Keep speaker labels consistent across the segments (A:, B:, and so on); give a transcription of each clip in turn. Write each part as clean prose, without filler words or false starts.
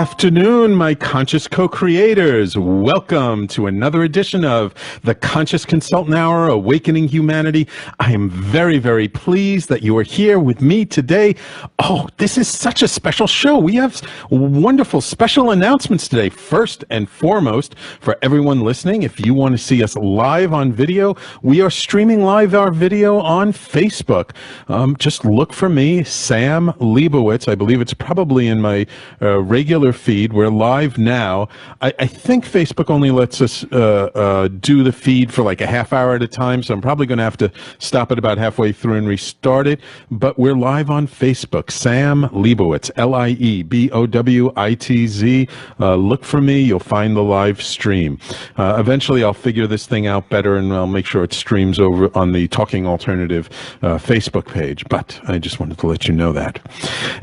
A: afternoon, my conscious co-creators. Welcome to another edition of the Conscious Consultant Hour, Awakening Humanity. I am very, very pleased that you are here with me today. Oh, this is such a special show. We have wonderful special announcements today. First and foremost, for everyone listening, if you want to see us live on video, we are streaming live our video on Facebook. Just look for me, Sam Liebowitz. I believe it's probably in my regular feed. We're live now. I think Facebook only lets us do the feed for like a half hour at a time, so I'm probably going to have to stop it about halfway through and restart it. But we're live on Facebook. Sam Liebowitz, Liebowitz. Look for me. You'll find the live stream. Eventually, I'll figure this thing out better, and I'll make sure it streams over on the Talking Alternative Facebook page. But I just wanted to let you know that.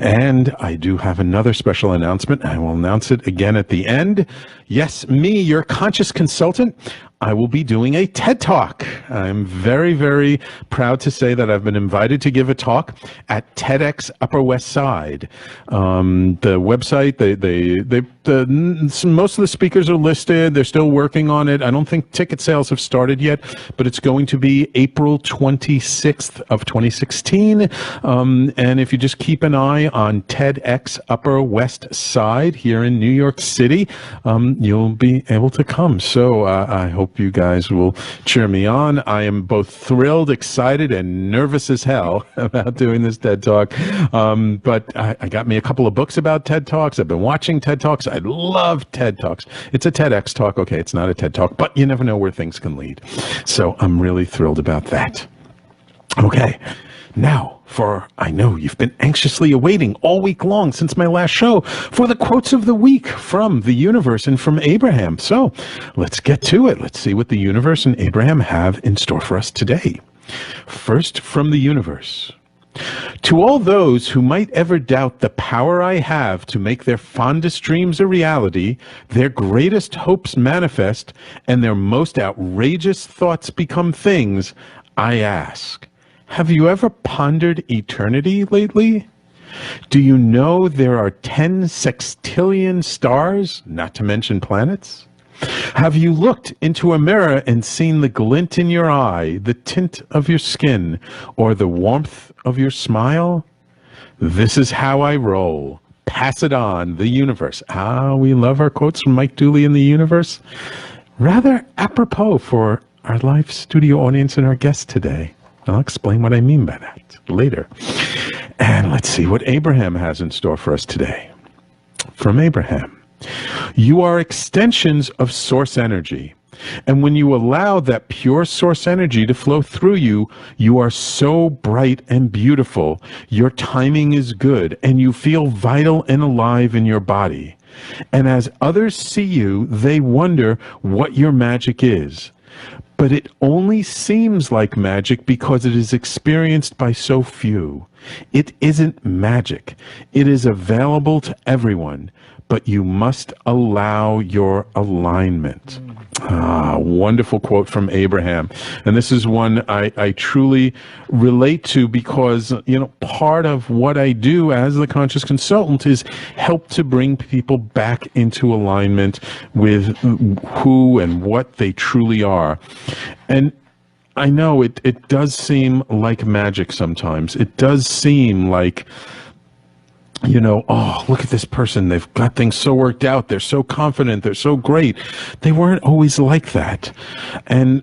A: And I do have another special announcement. I will announce it again at the end. Yes, me, your conscious consultant, I will be doing a TED Talk. I'm very, very proud to say that I've been invited to give a talk at TEDx Upper West Side. The website, most of the speakers are listed. They're still working on it. I don't think ticket sales have started yet, but it's going to be April 26th of 2016. And if you just keep an eye on TEDx Upper West Side here in New York City, you'll be able to come. So I hope you guys will cheer me on. I am both thrilled, excited, and nervous as hell about doing this TED Talk. But I got me a couple of books about TED Talks. I've been watching TED Talks. I love TED Talks. It's a TEDx talk. Okay, it's not a TED Talk, but you never know where things can lead. So I'm really thrilled about that. Okay. Now, I know you've been anxiously awaiting all week long since my last show for the quotes of the week from the universe and from Abraham. So let's get to it. Let's see what the universe and Abraham have in store for us today. First, from the universe. To all those who might ever doubt the power I have to make their fondest dreams a reality, their greatest hopes manifest, and their most outrageous thoughts become things, I ask, have you ever pondered eternity lately? Do you know there are 10 sextillion stars, not to mention planets? Have you looked into a mirror and seen the glint in your eye, the tint of your skin, or the warmth of your smile? This is how I roll. Pass it on, the universe. We love our quotes from Mike Dooley in the universe. Rather apropos for our live studio audience and our guests today. I'll explain what I mean by that later. And let's see what Abraham has in store for us today. From Abraham. You are extensions of source energy. And when you allow that pure source energy to flow through you, you are so bright and beautiful. Your timing is good, and you feel vital and alive in your body. And as others see you, they wonder what your magic is. But it only seems like magic because it is experienced by so few. It isn't magic. It is available to everyone, but you must allow your alignment. Wonderful quote from Abraham. And this is one I truly relate to because, part of what I do as the conscious consultant is help to bring people back into alignment with who and what they truly are. And I know it does seem like magic sometimes. It does seem like, oh, look at this person. They've got things so worked out. They're so confident. They're so great. They weren't always like that. And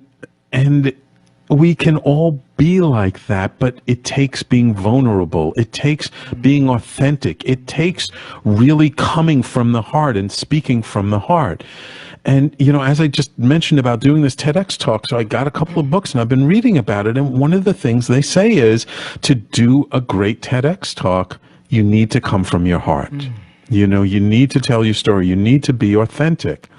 A: we can all be like that, but it takes being vulnerable. It takes being authentic. It takes really coming from the heart and speaking from the heart. And, as I just mentioned about doing this TEDx talk, so I got a couple of books and I've been reading about it. And one of the things they say is to do a great TEDx talk, you need to come from your heart. You need to tell your story. You need to be authentic.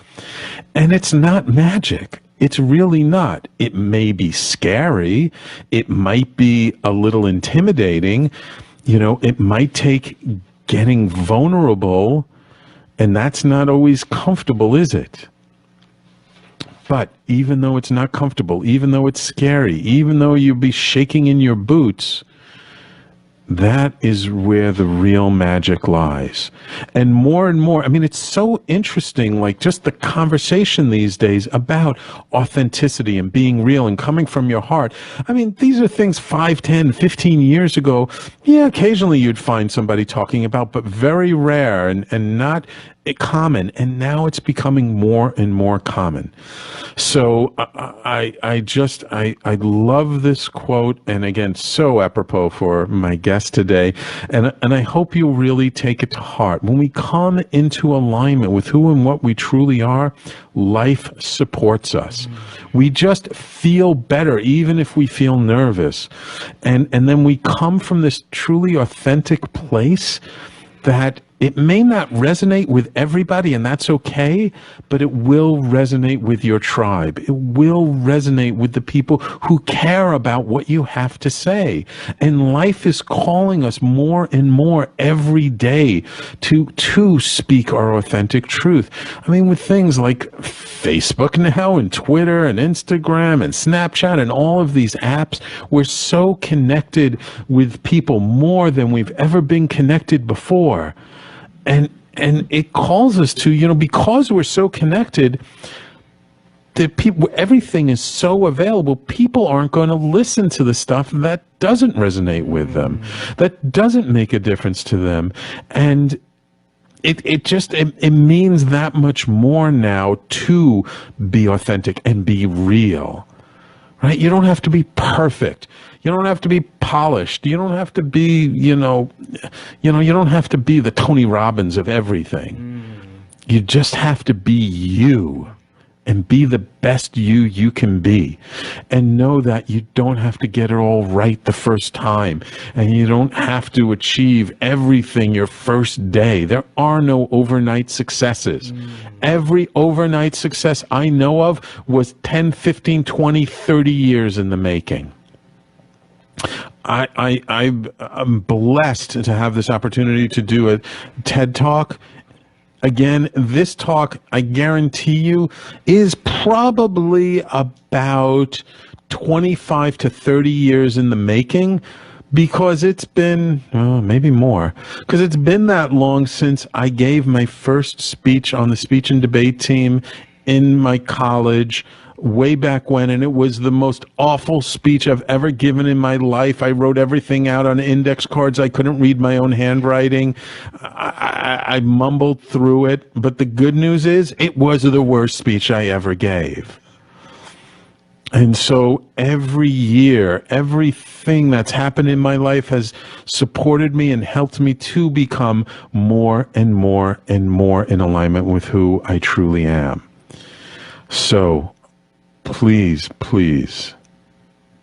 A: And it's not magic. It's really not. It may be scary. It might be a little intimidating. It might take getting vulnerable, and that's not always comfortable, is it? But even though it's not comfortable, even though it's scary, even though you'll be shaking in your boots, That is where the real magic lies. And more, I mean, it's so interesting, like just the conversation these days about authenticity and being real and coming from your heart. I mean, these are things 5, 10, 15 years ago. Yeah, occasionally you'd find somebody talking about, but very rare and not common. And now it's becoming more and more common. So I love this quote, and again, so apropos for my guest today, and I hope you'll really take it to heart. When we come into alignment with who and what we truly are, life supports us. We just feel better, even if we feel nervous, and then we come from this truly authentic place that it may not resonate with everybody, and that's okay, but it will resonate with your tribe. It will resonate with the people who care about what you have to say. And life is calling us more and more every day to speak our authentic truth. I mean, with things like Facebook now and Twitter and Instagram and Snapchat and all of these apps, we're so connected with people more than we've ever been connected before. And it calls us to, because we're so connected, that everything is so available, people aren't going to listen to the stuff that doesn't resonate with them, that doesn't make a difference to them. And it means that much more now to be authentic and be real. Right? You don't have to be perfect. You don't have to be polished. You don't have to be, you don't have to be the Tony Robbins of everything. You just have to be you and be the best you can be. And know that you don't have to get it all right the first time. And you don't have to achieve everything your first day. There are no overnight successes. Every overnight success I know of was 10, 15, 20, 30 years in the making. I'm blessed to have this opportunity to do a TED Talk. Again, this talk, I guarantee you, is probably about 25 to 30 years in the making, because it's been, maybe more, because it's been that long since I gave my first speech on the speech and debate team in my college way back when, and it was the most awful speech I've ever given in my life. I wrote everything out on index cards. I couldn't read my own handwriting. I mumbled through it, but the good news is it was the worst speech I ever gave. And so every year, everything that's happened in my life has supported me and helped me to become more and more and more in alignment with who I truly am. So please, please,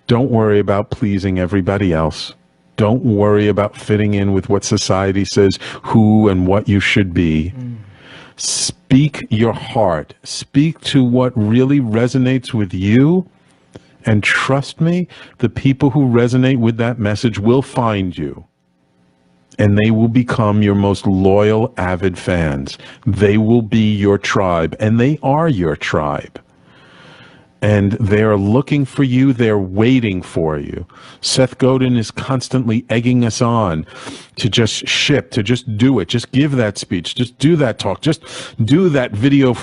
A: don't worry about pleasing everybody else. Don't worry about fitting in with what society says who and what you should be. Speak your heart. Speak to what really resonates with you. And trust me, the people who resonate with that message will find you. And they will become your most loyal, avid fans. They will be your tribe, and they are your tribe. And they're looking for you. They're waiting for you. Seth Godin is constantly egging us on to just ship, to just do it. Just give that speech. Just do that talk. Just do that video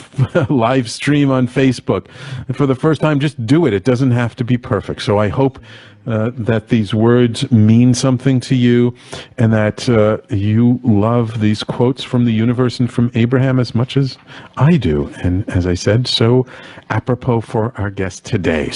A: live stream on Facebook. And for the first time, just do it. It doesn't have to be perfect. So I hope that these words mean something to you, and that you love these quotes from the universe and from Abraham as much as I do. And as I said, so apropos for our guest today.